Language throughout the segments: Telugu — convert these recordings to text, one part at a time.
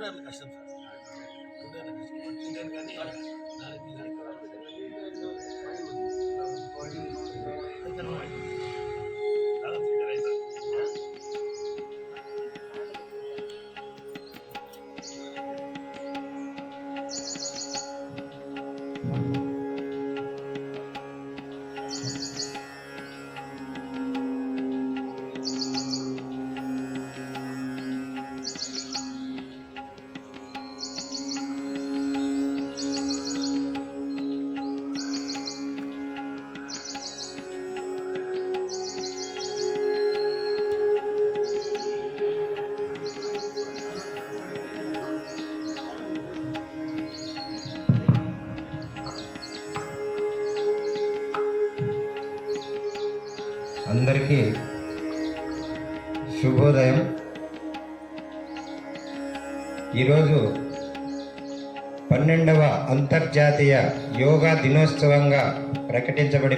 చూడడానికి కష్టం సార్, చూడడానికి కష్టం చూడడానికి కానీ అందరికీ శుభోదయం. ఈరోజు 12వ అంతర్జాతీయ యోగా దినోత్సవంగా ప్రకటించబడి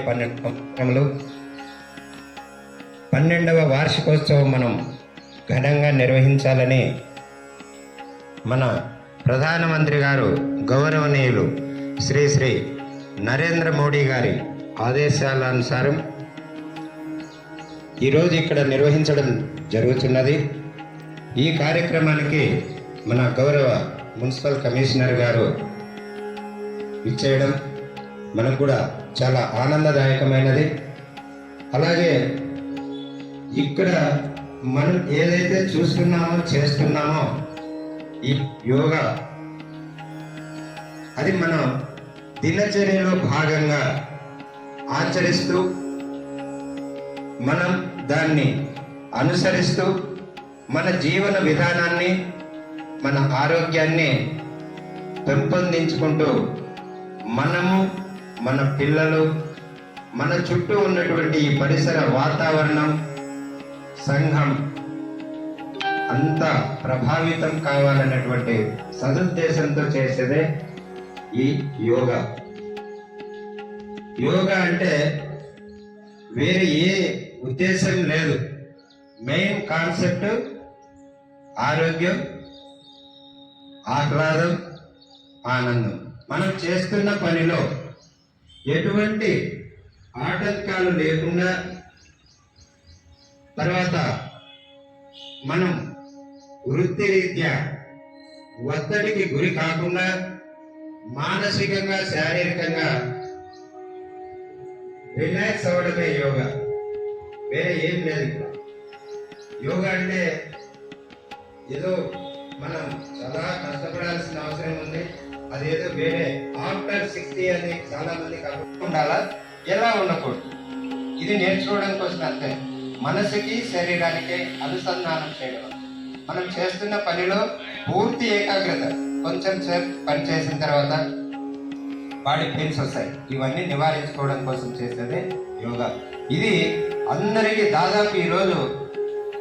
12వ వార్షికోత్సవం మనం ఘనంగా నిర్వహించాలని మన ప్రధానమంత్రి గారు గౌరవనీయులు శ్రీ నరేంద్ర మోడీ గారి ఆదేశాల అనుసారం ఈరోజు ఇక్కడ నిర్వహించడం జరుగుతున్నది. ఈ కార్యక్రమానికి మన గౌరవ మున్సిపల్ కమిషనర్ గారు ఇచ్చేయడం మనకు కూడా చాలా ఆనందదాయకమైనది. అలాగే ఇక్కడ మనం ఏదైతే చూస్తున్నామో చేస్తున్నామో ఈ యోగా అది మనం దినచర్యలో భాగంగా ఆచరిస్తూ మనం దాన్ని అనుసరిస్తూ మన జీవన విధానాన్ని మన ఆరోగ్యాన్ని పెంపొందించుకుంటూ మనము మన పిల్లలు మన చుట్టూ ఉన్నటువంటి ఈ పరిసర వాతావరణం సంఘం అంతా ప్రభావితం కావాలన్నటువంటి సదుద్దేశంతో చేసేదే ఈ యోగా. యోగా అంటే వేరే ఏ ఉద్దేశం లేదు. మెయిన్ కాన్సెప్ట్ ఆరోగ్యం, ఆహ్లాదం, ఆనందం. మనం చేస్తున్న పనిలో ఎటువంటి ఆటంకాలు లేకుండా, తర్వాత మనం వృత్తిరీత్యా ఒత్తిడికి గురి కాకుండా మానసికంగా శారీరకంగా రిలాక్స్ అవ్వడమే యోగా. వేరే ఏం లేదు ఇక్కడ. యోగా అంటే ఏదో మనం చాలా కష్టపడాల్సిన అవసరం ఉంది. అదేదో వేరే ఆఫ్టర్ 60 అని చాలా మందికి ఉండాలా, ఎలా ఉండకూడదు. ఇది నేర్చుకోవడం కోసం అంతే. మనసుకి శరీరానికి అనుసంధానం చేయడం. మనం చేస్తున్న పనిలో పూర్తి ఏకాగ్రత. కొంచెం సేపు పని చేసిన తర్వాత బాడీ పెయిన్స్ వస్తాయి. ఇవన్నీ నివారించుకోవడం కోసం చేసేదే యోగా. ఇది అందరికీ దాదాపు ఈరోజు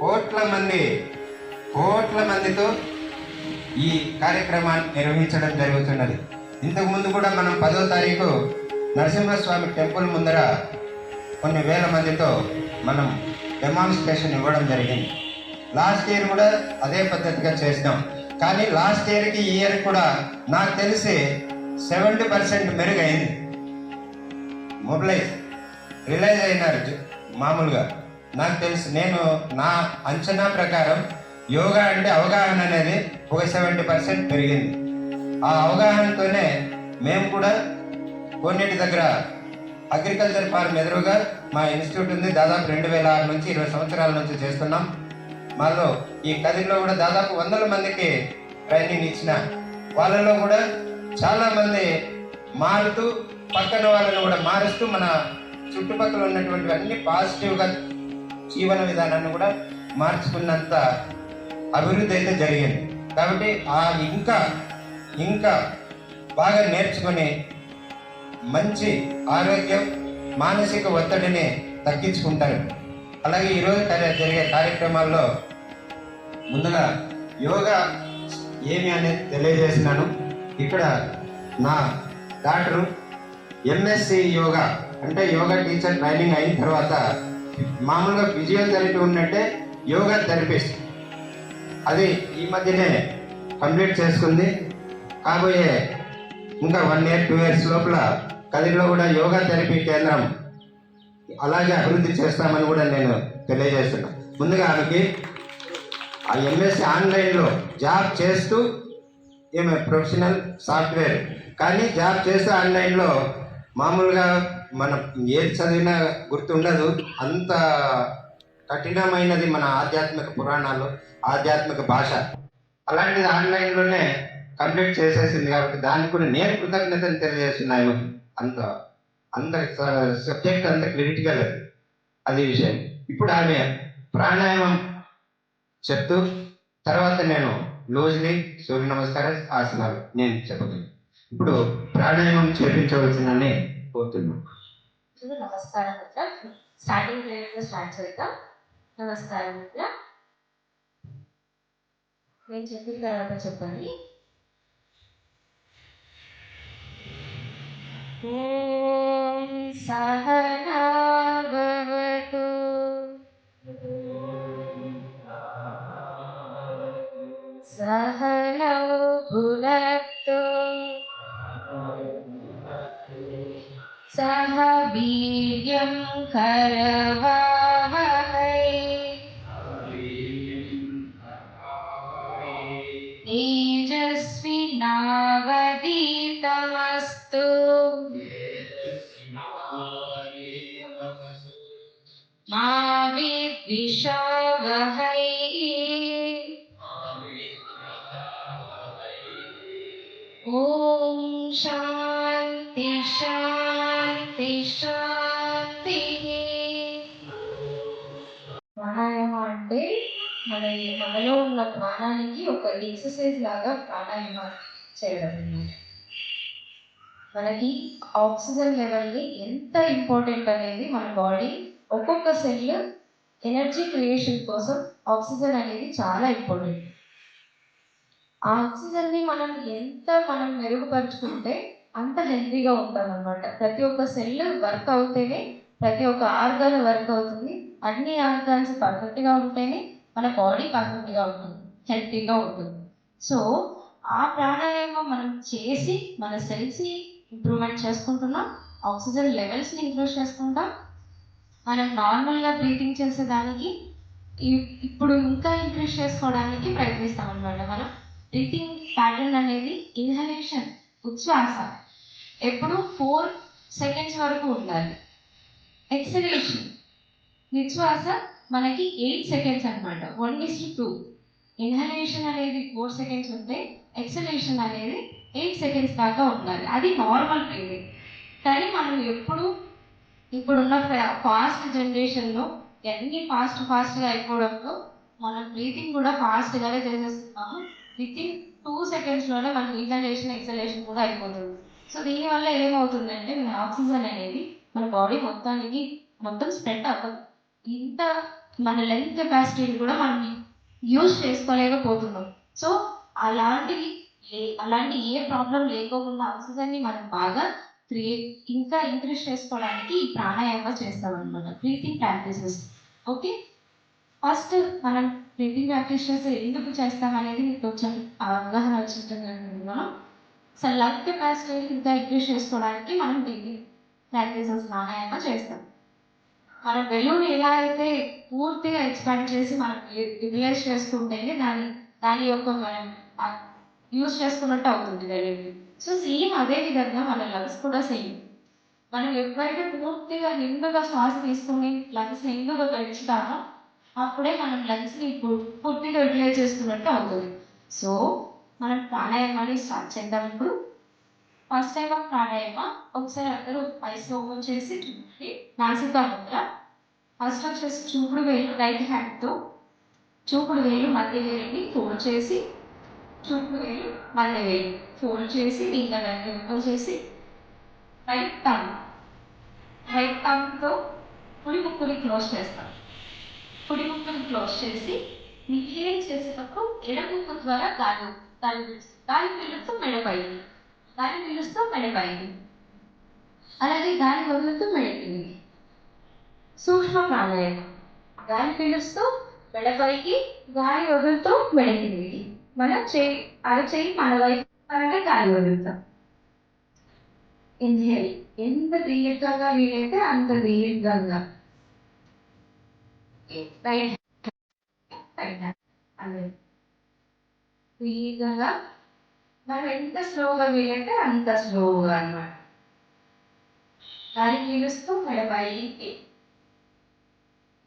కోట్ల మందితో ఈ కార్యక్రమాన్ని నిర్వహించడం జరుగుతున్నది. ఇంతకుముందు కూడా మనం 10వ తారీఖు నరసింహస్వామి టెంపుల్ ముందర కొన్ని వేల మందితో మనం డెమాన్స్ట్రేషన్ ఇవ్వడం జరిగింది. లాస్ట్ ఇయర్ కూడా అదే పద్ధతిగా చేసినాం. కానీ లాస్ట్ ఇయర్కి ఈ ఇయర్ కూడా నాకు తెలిసి 70% మెరుగైంది. రిలైజ్ అయినారు మామూలుగా. నాకు తెలుసు, నేను నా అంచనా ప్రకారం యోగా అంటే అవగాహన అనేది ఒక 70% పెరిగింది. ఆ అవగాహనతోనే మేము కూడా కొన్నిటి దగ్గర అగ్రికల్చర్ ఫార్మ్ ఎదురుగా మా ఇన్స్టిట్యూట్ ఉంది. దాదాపు 2006 నుంచి 20 సంవత్సరాల నుంచి చేస్తున్నాం. మాలో ఈ కదిలో కూడా దాదాపు 100 మందికి ట్రైనింగ్ ఇచ్చిన వాళ్ళలో కూడా చాలా మంది మారుతూ పక్కన వాళ్ళని కూడా మారుస్తూ మన చుట్టుపక్కల ఉన్నటువంటి అన్ని పాజిటివ్గా జీవన విధానాన్ని కూడా మార్చుకున్నంత అభివృద్ధి అయితే జరిగింది. కాబట్టి ఇంకా బాగా నేర్చుకొని మంచి ఆరోగ్యం, మానసిక ఒత్తిడిని తగ్గించుకుంటారు. అలాగే ఈరోజు జరిగే కార్యక్రమాల్లో ముందుగా యోగా ఏమి అనేది తెలియజేసినాను. ఇక్కడ నా డాక్టరు ఎంఎస్సి యోగా అంటే యోగా టీచర్ ట్రైనింగ్ అయిన తర్వాత మామూలుగా ఫిజియోథెరపీ ఉన్నట్టే యోగా థెరపిస్ట్. అది ఈ మధ్యనే కంప్లీట్ చేసుకుంది. కాబోయే ఇంకా 1 year 2 years లోపల కదిరిలో కూడా యోగా థెరపీ కేంద్రం అలాగే అభివృద్ధి చేస్తామని కూడా నేను తెలియజేస్తున్నా. ముందుగా ఆమెకి ఆ ఎంఎస్సి ఆన్లైన్లో జాబ్ చేస్తూ ఈమె ప్రొఫెషనల్ సాఫ్ట్వేర్, కానీ జాబ్ చేస్తూ ఆన్లైన్లో మామూలుగా మనం ఏది చదివినా గుర్తుండదు, అంత కఠినమైనది మన ఆధ్యాత్మిక పురాణాలు, ఆధ్యాత్మిక భాష. అలాంటిది ఆన్లైన్లోనే కంప్లీట్ చేసేసింది కాబట్టి దానికి కూడా నేను కృతజ్ఞతలు తెలియజేస్తున్నాను. అంత అంత సబ్జెక్ట్ అంత క్రిటికల్ అది విషయం. ఇప్పుడు ఆమె ప్రాణాయామం చెప్తూ తర్వాత నేను లూజ్లీ సూర్య నమస్కార ఆసనాలు నేను చెప్పగలను. ఇప్పుడు ప్రాణాయామం చేపించవలసిందని కోరుతున్నాను. నమస్కారం మిత్ర. స్టార్టింగ్ ప్లేయర్తో స్టార్ట్ చేద్దాం. నమస్కారం మిత్ర. నేను చెప్పిన తర్వాత చెప్పండి. ఓం సహనా భవతు సహనౌ భునక్తు సహ వీర్యం కరవావహై తేజస్వినావధీతమస్తు మా విద్విషావహై ఓం శాంతి శాంతి శాంతి. ప్రాణాయామం అంటే మనలో ఉన్న ప్రాణానికి ఒక ఎక్సర్సైజ్ లాగా ప్రాణాయామం చేయడం అన్నమాట. మనకి ఆక్సిజన్ లెవెల్ని ఎంత ఇంపార్టెంట్ అనేది మన బాడీ ఒక్కొక్క సెల్ ఎనర్జీ క్రియేషన్ కోసం ఆక్సిజన్ అనేది చాలా ఇంపార్టెంట్. ఆ ఆక్సిజన్ని మనం మెరుగుపరుచుకుంటే అంత హెల్తీగా ఉంటాం అనమాట. ప్రతి ఒక్క సెల్ వర్క్ అవుతేనే ప్రతి ఒక్క ఆర్గాన్ వర్క్ అవుతుంది. అన్ని ఆర్గాన్స్ పర్ఫెక్ట్గా ఉంటేనే మన బాడీ పర్ఫెక్ట్గా ఉంటుంది, హెల్తీగా ఉంటుంది. సో ఆ ప్రాణాయామం మనం చేసి మన సెల్స్ని ఇంప్రూవ్మెంట్ చేసుకుంటున్నాం, ఆక్సిజన్ లెవెల్స్ని ఇంప్రూవ్ చేసుకుంటాం. మనం నార్మల్గా బ్రీతింగ్ చేసేదానికి ఇప్పుడు ఇంకా ఇంక్రీజ్ చేసుకోవడానికి ప్రయత్నిస్తాం అనమాట. మనం బ్రీతింగ్ ప్యాటర్న్ అనేది ఇన్హలేషన్, ఉచ్ఛ్వాస ఎప్పుడు 4 seconds వరకు ఉండాలి. ఎక్సలేషన్, నిశ్వాస మనకి 8 seconds అనమాట. 1:2. ఇన్హలేషన్ అనేది 4 seconds ఉంటే ఎక్సలేషన్ అనేది 8 seconds దాకా ఉండాలి. అది నార్మల్ బ్రీతింగ్. కానీ మనం ఇప్పుడున్న ఫాస్ట్ జనరేషన్లో అన్ని ఫాస్ట్గా అయిపోవడంతో మనం బ్రీతింగ్ కూడా ఫాస్ట్గానే చేసేస్తున్నాము. వితిన్ 2 secondsలోనే మనకి ఇన్హలేషన్, ఎక్సలేషన్ కూడా అయిపోతుంది. సో దీనివల్ల ఏమవుతుందంటే మన ఆక్సిజన్ అనేది మన బాడీ మొత్తం స్ప్రెడ్ అవ్వదు. ఇంత మన లెంగ్ కెపాసిటీని కూడా మనం యూజ్ చేసుకోలేకపోతున్నాం. సో అలాంటి ఏ ప్రాబ్లం లేకోకుండా ఆక్సిజన్ని మనం బాగా ఇంకా ఇంక్రీజ్ చేసుకోవడానికి ఈ ప్రాణాయామం చేస్తామన్నమాట. Breathing practices. ఓకే, ఫస్ట్ మనం బ్రీతింగ్ ప్రాక్టీసెస్ ఎందుకు చేస్తామనేది మీకు కొంచెం అవగాహన వచ్చింటుంది. మనం అసలు లంగ్ కెపాసిటీ ఇంకా ఇంక్రీజ్ చేసుకోవడానికి మనం బ్రీతింగ్ ప్రాక్టీసెస్ ప్రాణాయామం చేస్తాం. మన బెలూన్ ఎలా అయితే పూర్తిగా ఎక్స్పాండ్ చేసి మనం రిలీజ్ చేసుకుంటేనే దాని యొక్క మనం యూజ్ చేసుకున్నట్టు అవుతుంది బెలూన్. సో సేమ్ అదే విధంగా మన లంగ్స్ కూడా సేమ్. మనం ఎప్పుడైతే పూర్తిగా నిండుగా శ్వాస తీసుకుని లంగ్స్ నిండుగా పెంచుతామో అప్పుడే మనం లంగ్స్ని పూర్తిగా రిలీజ్ చేసుకున్నట్టు అవుతుంది. సో మనం ప్రాణాయామాన్ని స్టార్ట్ చేద్దాం. ఇప్పుడు ఫస్ట్ టైం ఆఫ్ ప్రాణాయామ ఒకసారి అందరూ ఐస్ ఓపెన్ చేసి చూడండి. నాసికా ముద్ర. ఫస్ట్ వచ్చేసి చూపుడు వేలు రైట్ హ్యాండ్తో చూపుడు వేలు మధ్య వేలుని ఫోల్డ్ చేసి, చూపుడు వేలు మధ్య వేలు ఫోల్డ్ చేసి ఇంకా ఓపెన్ చేసి రైట్ థంబ్తో కుడి ముక్కుని క్లోజ్ చేస్తాం. కుడి ముక్కుని క్లోజ్ చేసి ఇన్హేల్ చేసేటప్పుడు ఎడమ ముక్కు ద్వారా గాలి పీలుస్తూ మెడపైకి, గాలి పీలుస్తూ మెడపైకి, అలాగే గాలి వదులుతూ మెడకి. సూక్ష్మ ప్రాణాయామం. గాలి పీలుస్తూ మెడపైకి, గాలి వదులుతూ మెడకి. మన చేయి అరచేయి మన వైపు అంటే గాలి వదులుతాం. ఇన్హేల్, ఎంత దీర్ఘంగా వీలైతే అంత దీర్ఘంగా. రైట్ రైట్ హ్యాండ్ అదే దీర్ఘంగా. మనం ఎంత స్లోగా వీలైతే అంత స్లోగా అన్నమాట. గాలి పీలుస్తూ మెడ పైకి.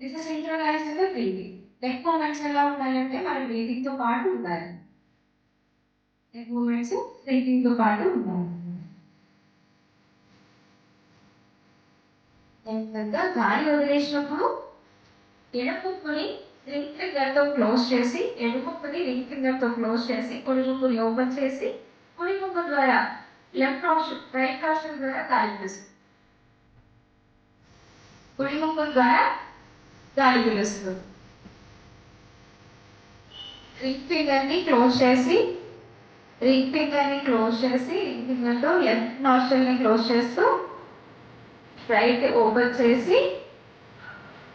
This is synchronized with breathing. Neck movements ఎలా ఉండాలంటే మన బ్రీతింగ్తో పాటు ఉండాలి. నెక్ మూమెంట్స్ బ్రీతింగ్తో పాటు ఉండాలి. నెమ్మదిగా గాలి వదిలేసినప్పుడు ఎడముక్కుని రింగ్ ఫింగర్తో క్లోజ్ చేసి, ఎడముక్కుని రింగ్ ఫింగర్తో క్లోజ్ చేసి, కుడి ముక్కుని ఓపెన్ చేసి, కుడి ముక్కు ద్వారా లెఫ్ట్ నాస్ట్రిల్ రైట్ నాస్ట్రిల్ ద్వారా గాలి పీలుస్తుంది. కుడి ముక్కు ద్వారా గాలి పీలుస్తుంది. రింగ్ ఫింగర్ని క్లోజ్ చేసి, రింగ్ ఫింగర్తో లెఫ్ట్ నాస్ట్రిల్ని క్లోజ్ చేస్తూ రైట్ ఓపెన్ చేసి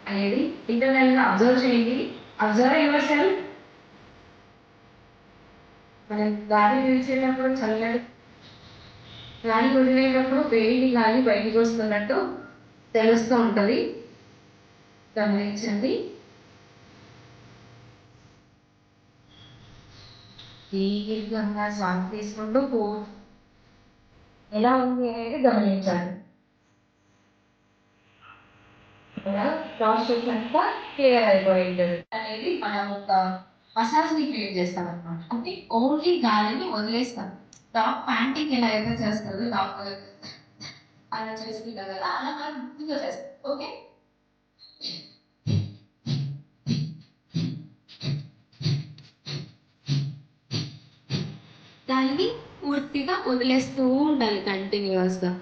అనేది ఇంటర్నల్గా అబ్జర్వ్ చేయండి. Observe your self. మనం గాలి పీల్చేటప్పుడు చల్లటి గాలి వదిలేటప్పుడు వేడి గాలి బయటికి వస్తున్నట్టు తెలుస్తూ ఉంటుంది. గమనించండి. దీర్ఘంగా శ్వాస తీసుకుంటూ ఎలా ఉంది అనేది గమనించాలి. ప్రాసెస్ అంతా క్లియర్ అయిపోయింది అనేది మనం ఒక మసాజ్ని క్రియేట్ చేస్తాం అనమాట. అంటే ఓన్లీ గాలిని వదిలేస్తాం. డాగ్ ప్యాంటింగ్ ఎలా అయితే చేస్తుందో డాగ్ అలా చేసుకుంటాం కదా, అలా మనం ముందుగా చేస్తాం. ఓకే, దాన్ని పూర్తిగా వదిలేస్తూ ఉండాలి కంటిన్యూస్గా.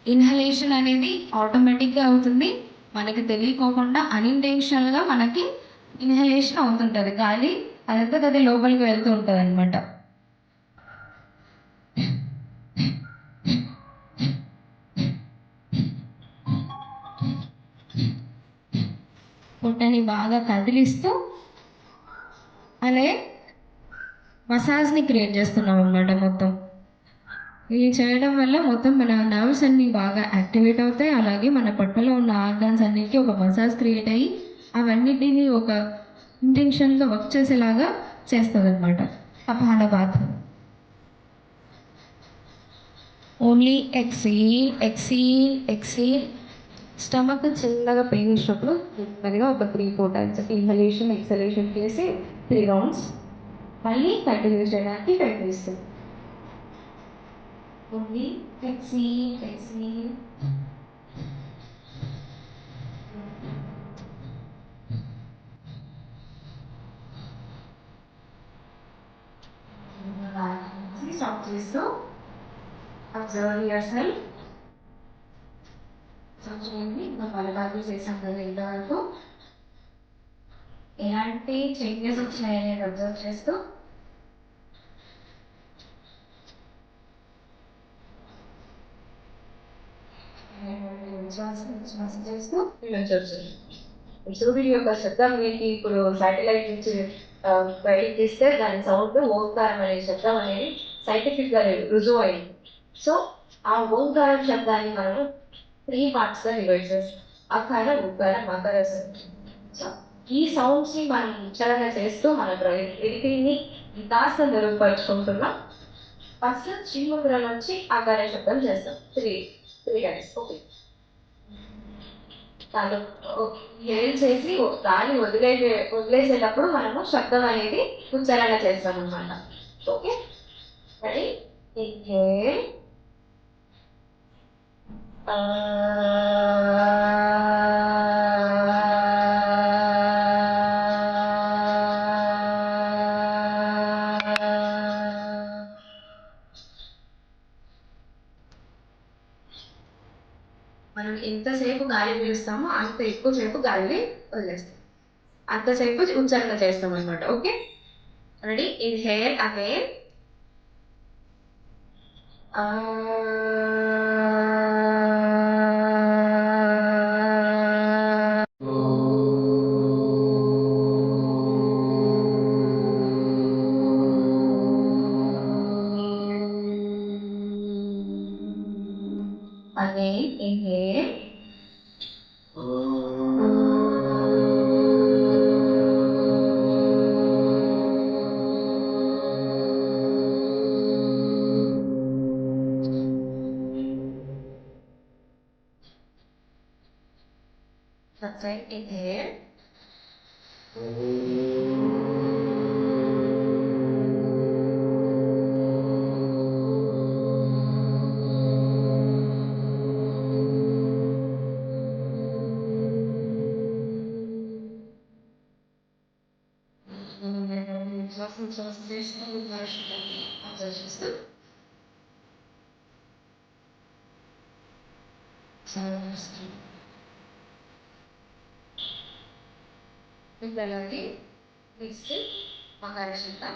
ఇన్హలేషన్ అనేది ఆటోమేటిక్గా అవుతుంది. మనకి తెలియకోకుండా అన్ఇంటెన్షనల్గా మనకి ఇన్హలేషన్ అవుతుంటుంది. గాలి అదంతా అది లోపలికి వెళ్తూ ఉంటుంది అనమాట. పొట్టని బాగా కదిలిస్తూ అలాగే మసాజ్ని క్రియేట్ చేస్తున్నాం అన్నమాట. మొత్తం ఇది చేయడం వల్ల మొత్తం మన నర్వ్స్ అన్నీ బాగా యాక్టివేట్ అవుతాయి. అలాగే మన పొట్టలో ఉన్న ఆర్గాన్స్ అన్నిటికీ ఒక మసాజ్ క్రియేట్ అయ్యి అవన్నిటిని ఒక ఇంటెన్షన్గా వర్క్ చేసేలాగా చేస్తుంది అనమాట. కపాలభాతి. ఓన్లీ ఎక్సీల్ ఎక్సీల్ ఎక్సీల్. స్టమక్ చిన్నగా పెయిన్ వచ్చినప్పుడు నెమ్మదిగా ఒక 3-4 టైమ్స్ ఇన్హలేషన్ ఎక్సలేషన్ చేసి 3 రౌండ్స్ మళ్ళీ కంటిన్యూ చేయడానికి ప్రయత్నిస్తుంది. ఓన్లీ ఎక్సీల్ ఎక్సీల్. స్టాప్ చేస్తూ అబ్జర్వ్ యువర్ సెల్ఫ్. చూడండి, ఇంకా బలబాటు చేసాం కదా ఇంతవరకు. ఎలాంటి చేంజెస్ వచ్చినాయనేది అబ్జర్వ్ చేస్తూ విశ్వాసం చేస్తూ సూర్యుడి యొక్క శబ్దం మీకు ఇప్పుడు శాటిలైట్ నుంచి బయట తీస్తే దాని సౌండ్ ఓంకారం అనే శబ్దం అనేది సైంటిఫిక్గా రుజువు అయింది. సో ఆ ఓంకారం శబ్దాన్ని మనం 3 పార్ట్స్గా డివైడ్ చేస్తాం. అకార ఉకార మకర. సో ఈ సౌండ్స్ని మనం ఉచ్చారణ చేస్తూ మన బ్రీతింగ్ని కాస్త మెరుగుపరుచుకుంటున్నాం. ఫస్ట్ చిన్ముద్ర నుంచి ఆకార శబ్దం చేస్తాం 3 టైమ్స్. ఓకే, దాంట్లో ఏం చేసి గాలి వదిలేసేటప్పుడు మనము శబ్దం అనేది ఉచ్చారణ చేస్తాం అన్నమాట. Okay, ready? ఇన్హేల్, మనం ఎంతసేపు గాలి పీలుస్తామో అంత ఎక్కువసేపు గాలిని వదిలేస్తాం, అంతసేపు ఉచ్చారణ చేస్తాం అనమాట. Okay, ready? Inhale again. outside, inhale. Melody, Listen, Maharashtra,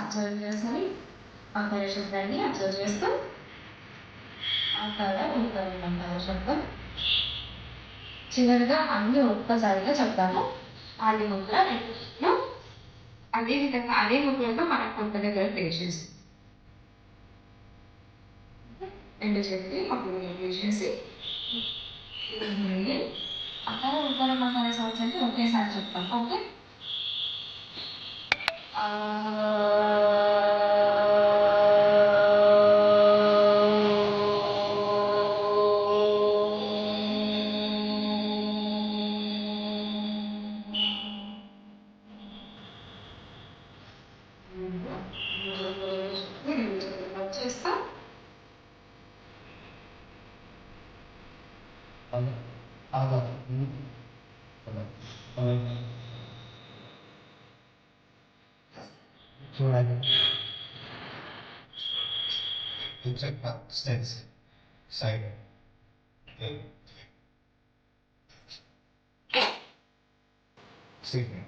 observe yourself, Maharashtra, observe yourself, శబ్దం చివరిగా అన్ని ఒక్కసారిగా చెప్తాము ఆది ముద్ర అదేవిధంగా అదే ముద్రతో మనం కొంత దగ్గర ప్లేస్ రెండు చేసి అప్పుడు చేసి అక్కడ ఉత్తర మహారాజ సంవత్సరాన్ని ఒకేసారి చెప్తాం ఓకే చేస్తా చూడండి స్టెప్స్ సైడ్ సిగ్నల్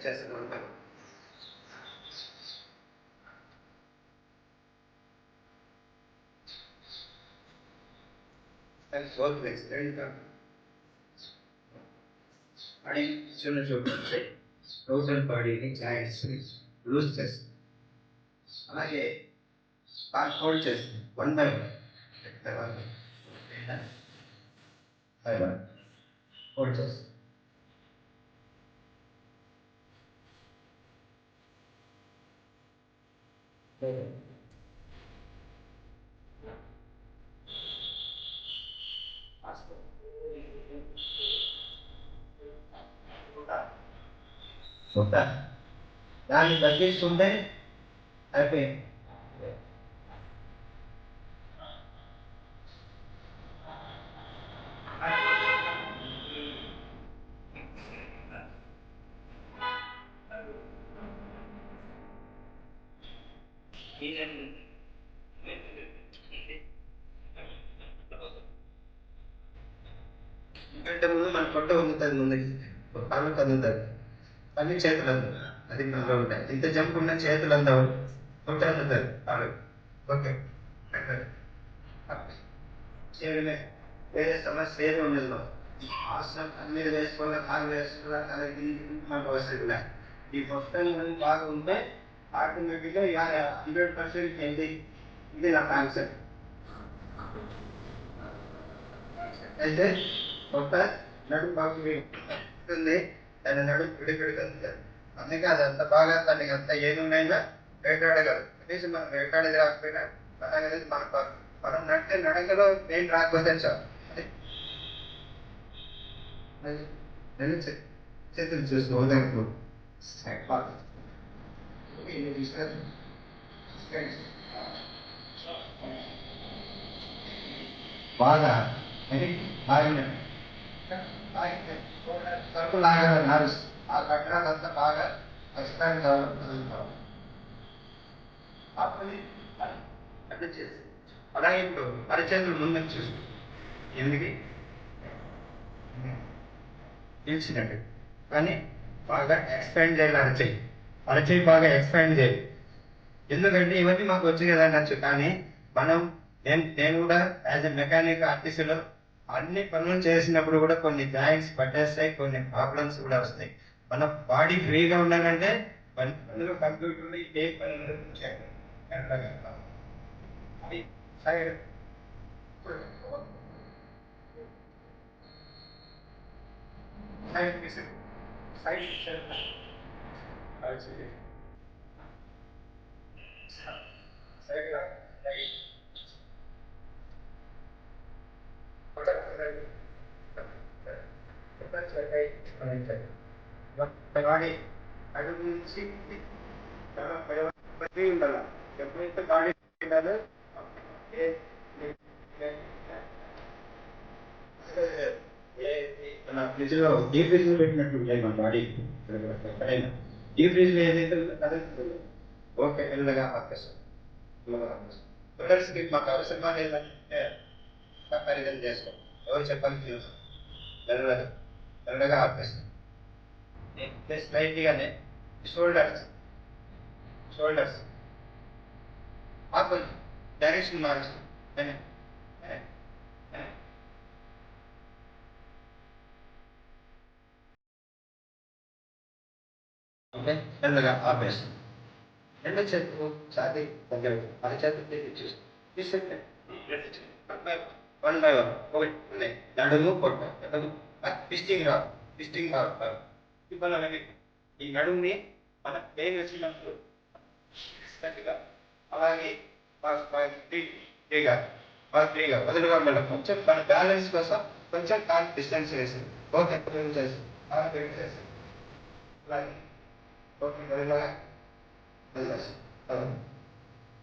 చేస్తున్నాను and both ways. There you go. Body, shoulder, total body, giant loose chest. అలాగే బాగా హోల్డ్ చేస్తుంది 1 by 1 హోల్డ్ చేస్తుంది దాన్ని తగ్గిస్తుంటే అయిపోయింది ఎందుకంటే ముందు మన పొట్ట వంగుతుంది ముందుకి కాళ్ళు కదులుతుంది అన్ని చేతులు అందుతాయి అది మనలో ఉంటాయి ఇంత జంప్ ఉన్న చేతులు అందావు పొట్ట అందుతుంది కాళ్ళు ఓకే చేయడమే వేరే సమస్య ఏది ఉండదు ఆసనం అన్ని వేసుకోవాలి కాళ్ళు వేసుకోవాలి అలాగే మనకు అవసరం లేదు ఈ మొత్తం బాగా ఉంటే ఆటోమేటిక్గా 100% హెల్తీ ఇది నా కాన్సెప్ట్ అయితే ఒక నడుము బాగా ఉంటుంది దాని నడుము పిడిపిడుతుంది అందుకే అది అంత బాగా దానికి అంత ఏది ఉన్నాయినా వేటాడగలరు కనీసం మనం వేటాడేది రాకపోయినా అనేది మనం నడితే నడకలో నేను రాకపోతే చాలు నేను చేతులు చూసుకో బాగా అది బాగా సరుకు లాగా నడుస్తుంది. ఆ కట్టడాలంతా బాగా ఎక్స్పాండ్ కావాలి. అట్లా చేసి అలాగే ఇప్పుడు అరచేతులు ముందుకు చూసి ఎందుకు తీర్చినట్టు కానీ బాగా ఎక్స్పాండ్ చేయాలి. అరచేయి బాగా ఎక్స్పాండ్ చేయాలి. ఎందుకంటే ఇవన్నీ మాకు వచ్చు కదా అనొచ్చు, కానీ నేను కూడా యాజ్ ఎ మెకానిక్ ఆర్టిస్టులో అన్ని పనులు చేసినప్పుడు కూడా కొన్ని జాయింట్స్ పట్టేస్తాయి, కొన్ని ప్రాబ్లమ్స్ కూడా వస్తాయి. మన బాడీ ఫ్రీగా ఉండాలంటే పనులు కంప్యూటర్లో ఏ పనులు సైడ్ బాడీ అడుగు నుంచి ఉండాలి. ఎప్పుడైతే బాడీ ఉండాలో ఫ్రిడ్జ్లో డీప్ ఫ్రిడ్జ్ పెట్టినట్టు ఉంటాయి మన బాడీ. ఎక్కడైనా డీప్ ఫ్రిడ్జ్లో ఏదైతే కదులుతుందో ఓకే మెల్లగా ఆపేస్తాం. పిల్లర్స్కి మాకు అవసరమా లేదంటే కంపారిజన్ చేసుకోం. ఎవరు చెప్పాలి తెలుసు. మెల్లగా ఆపేస్తాం. ప్లస్ లైట్గానే షోల్డర్స్ ఆపండి, డైరెక్షన్ మారుస్తాం. మెల్లగా ఆపేస్తాం. రెండు చేతులు చాతి దగ్గర అరచేతులు తీసుకుంటే వన్ బై వన్ ఒకటి నడుము పొట్ట ట్విస్టింగ్ రావు. ఇప్పుడు ఈ నడుముని మన పేరు వచ్చినప్పుడు అలాగే ఫ్రీగా వదులుగా మళ్ళీ కొంచెం మన బ్యాలెన్స్ కోసం కొంచెం కాల్ డిస్టెన్స్ వేసింది. ఓకే చేసి అలాగే ఓకే వదిలేగా.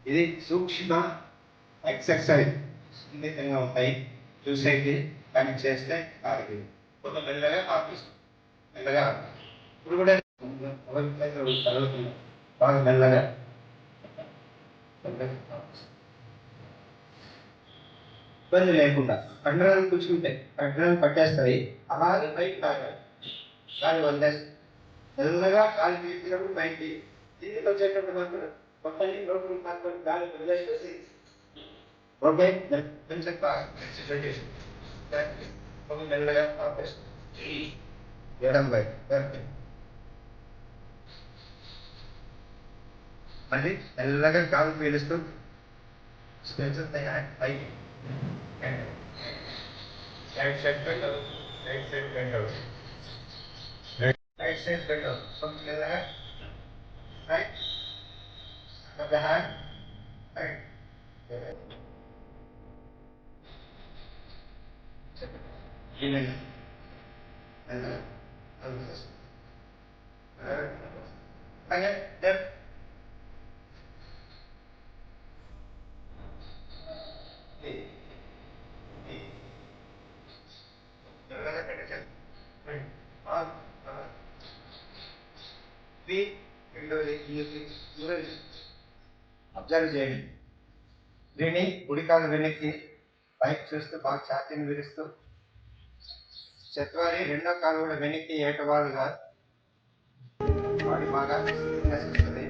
ఇది సూక్ష్మ ఎక్సర్సైజ్ సున్నితంగా ఉంటాయి చూసేది, కానీ చేస్తే ఆగి మెల్లగా ఆపిస్తుంది. మెల్లగా ఇప్పుడు కూడా బాగా మెల్లగా ఇబ్బంది లేకుండా కండరాలు కూర్చుంటాయి, కండరాలు పట్టేస్తాయి. అలాగే బయట గాలి వదిలేస్తాయి. మెల్లగా గాలి తీసినప్పుడు బయటికి దీనికి వచ్చేటప్పుడు మాత్రం మొత్తం లోపల మాత్రం గాలి వదిలేసేసి ఓకే కొంచెం మెల్లగా ఆపేస్తాం. ఎడం బయట మళ్ళీ మెల్లగా గాలి పీలుస్తూ పైకి రైట్ సైడ్ పెట్టాలి. కొంచెం మెల్లగా right of the hand, right. Healing and again left. Observe చేయండి. దీన్ని కుడికాలు వెనక్కి పైకి చూస్తూ బాగా ఛాతీని విరుస్తూ చత్వారి రెండో కాలు కూడా వెనక్కి ఏటవాలుగా బాడీ బాగా ఫిట్నెస్ వస్తుంది.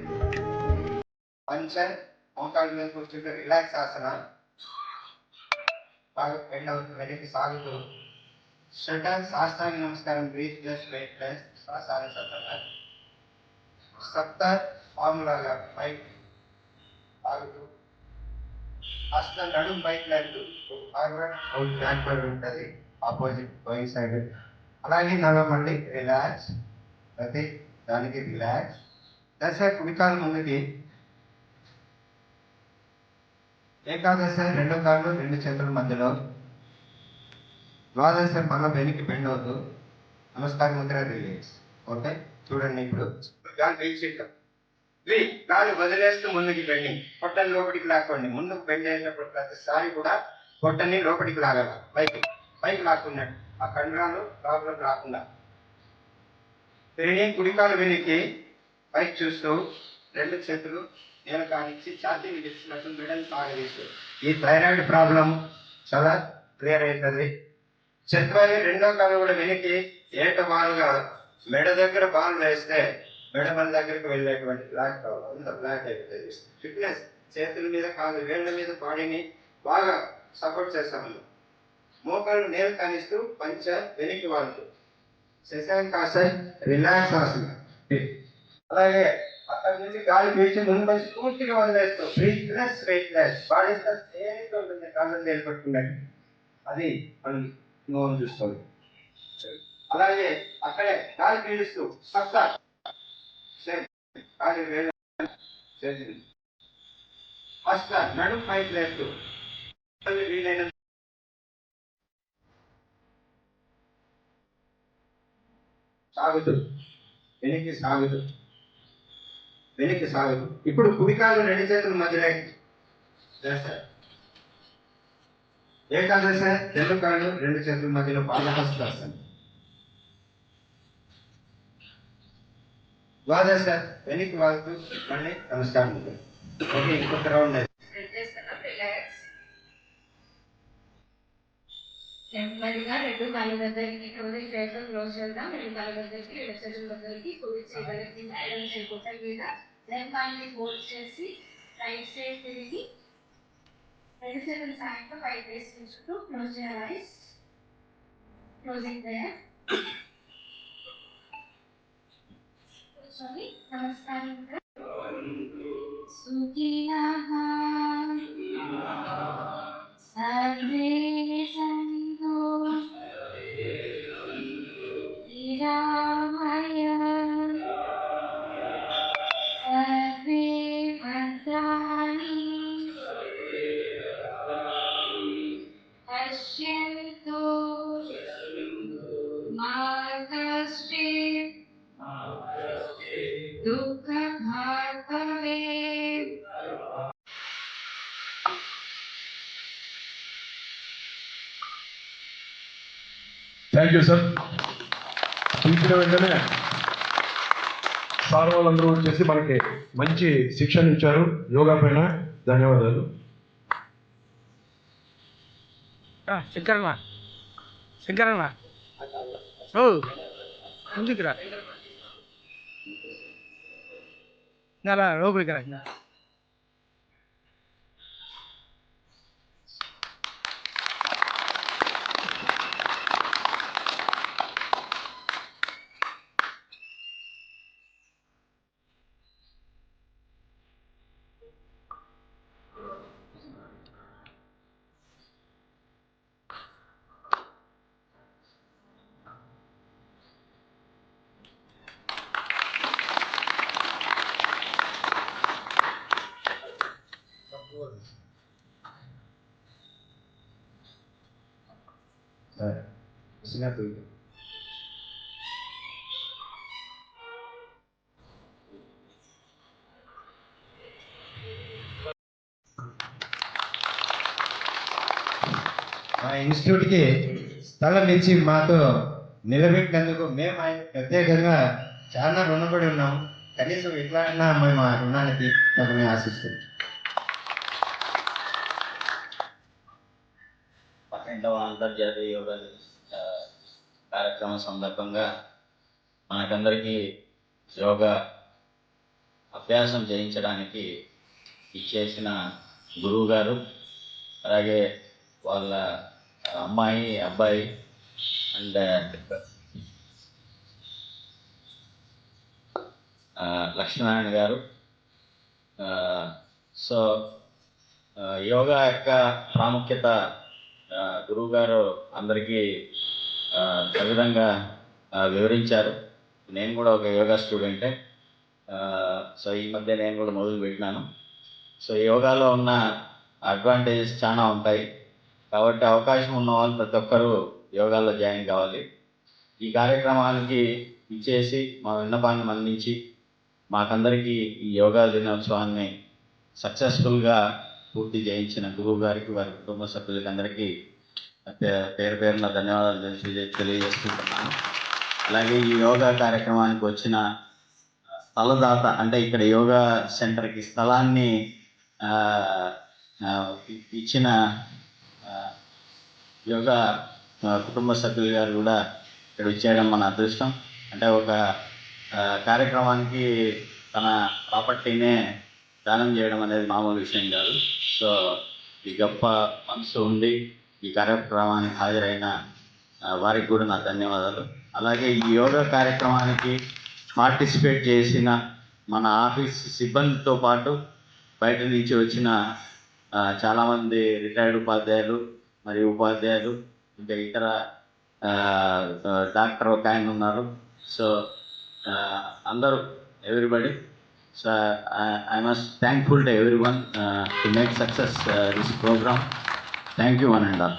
పంచర్ మోకాలు మీద కూర్చుంటే రిలాక్స్ ఆసన బాగా బెండ్ అవుతుంది, వెనక్కి సాగుతూ షటర్ సాష్టాంగ నమస్కారం బ్రీత్ ప్లస్ వెయిట్ ప్లస్ శ్వాసాల సప్త ఫార్ములాగా పైకి ఆగుతూ అసలు నడుము బైక్ లేదు ఫార్వర్డ్ ఉంటుంది ఆపోజిట్ గోయింగ్ సైడ్. అలాగే మళ్ళీ రిలాక్స్, ప్రతి దానికి రిలాక్స్. దశ కుడికాలు ముందుకి ఏకాదశ రెండు కాళ్ళు రెండు చేతుల మధ్యలో. ద్వాదశ మళ్ళీ వెనక్కి బెండ్ అవుతూ నమస్కారం ముద్ర రిలీజ్. ఓకే చూడండి ఇప్పుడు గాలి పీల్చేద్దాం. కాలు వదిలేస్తూ ముందుకి బెండింగ్, పొట్టని లోపలికి లాక్కోండి. ముందుకు బెండ్ అయినప్పుడు ప్రతిసారి కూడా పొట్టని లోపలికి లాగాల, పైకి పైకి లాక్కున్నాడు. ఆ కండరాలు లోపలికి రాకుండా తిరిగి కుడికాలు వెనక్కి పైకి చూస్తూ రెండు చేతులు నేను కానిచ్చి ఛాతీని తెచ్చినట్టు మెడలు సాగదీస్తూ. ఈ థైరాయిడ్ ప్రాబ్లం చాలా క్లియర్ అవుతుంది. చక్రాన్ని రెండో కాలు కూడా వెనక్కి ఏట బాలుగా మెడ దగ్గర బాల్ వేస్తే మెడ మన దగ్గరికి వెళ్ళేటువంటి బ్లాక్ కావాలి, అంత బ్లాక్ అయిపోతుంది. ఫిట్నెస్ చేతుల మీద కాలు వేళ్ల మీద బాడీని బాగా సపోర్ట్ చేస్తాము. మోకాళ్ళు నేలు కానిస్తూ పంచ వెనక్కి వాడుతూ శశాంకాస రిలాక్స్ ఆసన. అలాగే అక్కడి నుంచి గాలి పీల్చి ముందు వచ్చి పూర్తిగా వదిలేస్తూ బ్రీత్లెస్ వెయిట్లెస్ బాడీ తేలిక ఉంటుంది. కాళ్ళని నిలబెట్టుకున్నట్టు అది మనం ఇంకోని చూసుకోవాలి. అలాగే అక్కడే గాలి పీలుస్తూ పక్క గాలి వేళ హస్త నడుం పైకి లేస్తూ వీలైన సాగుతూ వెనక్కి సాగుతూ వెనక్కి సాగుతూ. ఇప్పుడు కుడికాలు రెండు చేతుల మధ్యలో చేస్తారు. ఏ కాదు సార్, రెండు కాళ్ళు రెండు చేతుల మధ్యలో పాదహస్తాసనం. వాదా సార్, వెనక్కి వాడుతూ మళ్ళీ నమస్కారం. ఓకే, ఇంకొక రౌండ్. నెమ్మదిగా రెండు కాళ్ళ దగ్గరికి క్లోజ్ చేద్దాం. రెండు కాళ్ళ దగ్గరికి, రెండు చేతుల దగ్గరికి, కుడి చేయగలిగి ఎడమ చేయకుండా మీద లెఫ్ట్ హ్యాండ్ని ఫోల్డ్ చేసి రైట్ సైడ్ తిరిగి రెండు చేతుల సాయంతో పైకి వేసుకుంటూ close your eyes, closing there. కూర్చొని నమస్కారంగా సుఖినః సర్వే సంతు నిరామయ సర్వే భద్రాణి పశ్యంతు మా కశ్చిత్ దుఃఖభాగ్ భవేత్. Thank you sir. పిలిచిన వెంటనే సార్ వాళ్ళందరూ వచ్చేసి మనకి మంచి శిక్షణ ఇచ్చారు యోగా పైన. ధన్యవాదాలు. శంకరన్న శంకరన్న ఓ ముందుకురా, అలా లోపలికి రా. మా ఇన్స్టిట్యూట్కి స్థలం ఇచ్చి మాతో నిలబెట్టినందుకు మేము ఆయన ప్రత్యేకంగా చాలా రుణపడి ఉన్నాం. కనీసం ఇట్లా అయినా మేము ఆ రుణానికి మేము ఆశిస్తున్నాం. 12వ అంతర్జాతీయ యోగా కార్యక్రమం సందర్భంగా మనకందరికీ యోగా అభ్యాసం చేయించడానికి ఇచ్చేసిన గురువు గారు, అలాగే వాళ్ళ అమ్మాయి అబ్బాయి అండ్ లక్ష్మీనారాయణ గారు. సో యోగా యొక్క ప్రాముఖ్యత గురువు గారు అందరికీ సవిధంగా వివరించారు. నేను కూడా ఒక యోగా స్టూడెంటే. సో ఈ మధ్య నేను కూడా మొదలు పెట్టినాను. సో యోగాలో ఉన్న అడ్వాంటేజెస్ చాలా ఉంటాయి కాబట్టి అవకాశం ఉన్న వాళ్ళు ప్రతి ఒక్కరూ యోగాలో జాయిన్ కావాలి. ఈ కార్యక్రమానికి ఇచ్చేసి మా విన్నపాన్ని మన్నించి మాకందరికీ ఈ యోగా దినోత్సవాన్ని సక్సెస్ఫుల్గా పూర్తి చేయించిన గురువు గారికి వారి కుటుంబ సభ్యులకి అందరికీ పేరు పేరున ధన్యవాదాలు తెలియజేసుకుంటున్నాను. అలాగే ఈ యోగా కార్యక్రమానికి వచ్చిన స్థలదాత అంటే ఇక్కడ యోగా సెంటర్కి స్థలాన్ని ఇచ్చిన యోగా కుటుంబ సభ్యులు గారు కూడా ఇక్కడ వచ్చేయడం మన అదృష్టం. అంటే ఒక కార్యక్రమానికి తన ప్రాపర్టీనే దానం చేయడం అనేది మామూలు విషయం కాదు. సో ఈ గొప్ప మనసు ఉండి ఈ కార్యక్రమానికి హాజరైన వారికి కూడా నా ధన్యవాదాలు. అలాగే ఈ యోగా కార్యక్రమానికి పార్టిసిపేట్ చేసిన మన ఆఫీస్ సిబ్బందితో పాటు బయట నుంచి వచ్చిన చాలామంది రిటైర్డ్ ఉపాధ్యాయులు మరియు ఉపాధ్యాయులు ఇంకా ఇతర డాక్టర్ ఒక ఆయన ఉన్నారు. సో అందరూ everybody. So I must thankful to every one to make success this programme. Thank you one and all.